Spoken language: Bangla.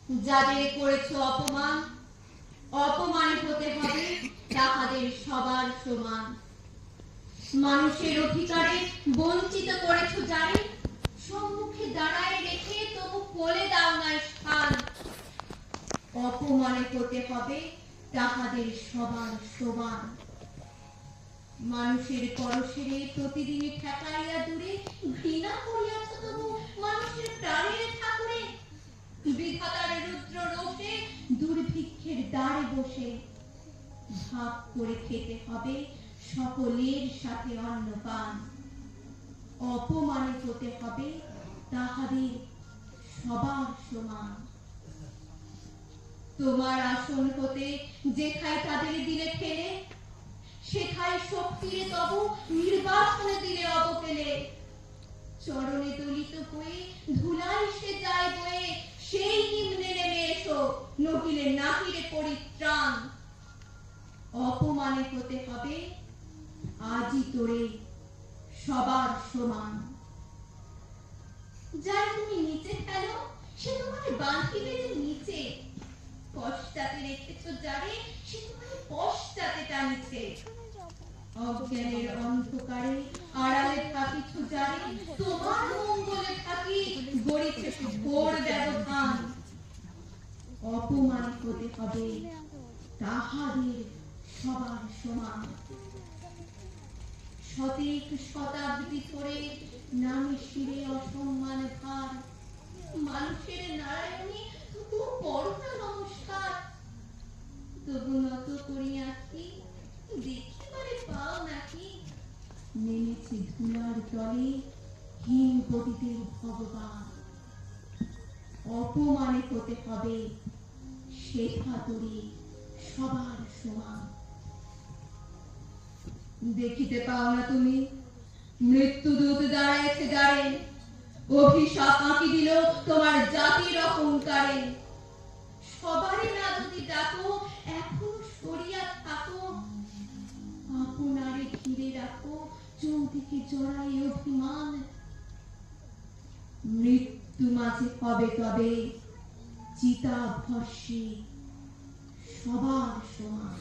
যাদের করেছ অপমান, অপমান হতে হবে তাহাদের সবার সমান। মানুষের অধিকারে বঞ্চিত করেছ যারে, সম্মুখে দাঁড়ায় রেখে তবু কোলে দাও না স্থান। অপমানে হতে হবে তাহাদের সবার সমান। মানুষের পরশেরে প্রতিদিনে ঠেকাইয়া দূরে, ঘৃণা করিয়াছ তবু মানুষের প্রাণের ঠাকুরে। বিধাতার রুদ্র রোষে দুর্ভিক্ষের দ্বারে বসে, ভাগ করে খেতে হবে সকলের সাথে অন্নপান। অপমানে হতে হবে তাহাদের সবার সমান। তোমার আসন হতে যেথায় তাদের দিলে ফেলে, সেথায় শক্তিরে তবু নির্বাসনে দিলে অবকেলে। চরণে দলিত হয়ে ধুলাই সে যায় বয়ে, সেই নিম্নে নেমে এসো, নহিলে নাহিরে পরিত্রাণ। অপমানে হতে হবে আজি তোরে সবার সমান। যার তুমি নিচে ফেলো সে তোমাকে বাঁধিবে যে নিচে, পশ্চাতে রেখেছ যারে সে তোমাকে পশ্চাতে টানিছে। অজ্ঞানের অন্ধকারে আড়ালে থাকিছ যারে, তোমার মঙ্গলে থাকি গড়িছে ঘোর ব্যবধান। অপমান হতে হবে তাহাদের সবার সমান। শতেক শতাব্দী ধরে নামে শিরে অসম্মান ভার, মানুষের নারায়ণী তবু করুণা নমস্কার। তবু নত করি আঁখি, দেখিবারে পাও নাকি, নেমেছে ধুলার তলে হীন পতিতের ভগবান। অপমানে হতে হবে সেথা তোরে সবার সমান। দেখিতে পাও না তুমি মৃত্যুদূত দাঁড়াইছে দ্বারে, অভিশাপ আঁকি দিল তোমার জাতির অহংকারে। সবারই না যদি ডাকো এখন সরিয়া থাকো, আপনারে ঘিরে রাখো চৌদিকে জড়াই অভিমান। মৃত্যু মাঝে হবে তবে চিতা ভস্মে সবার সমান।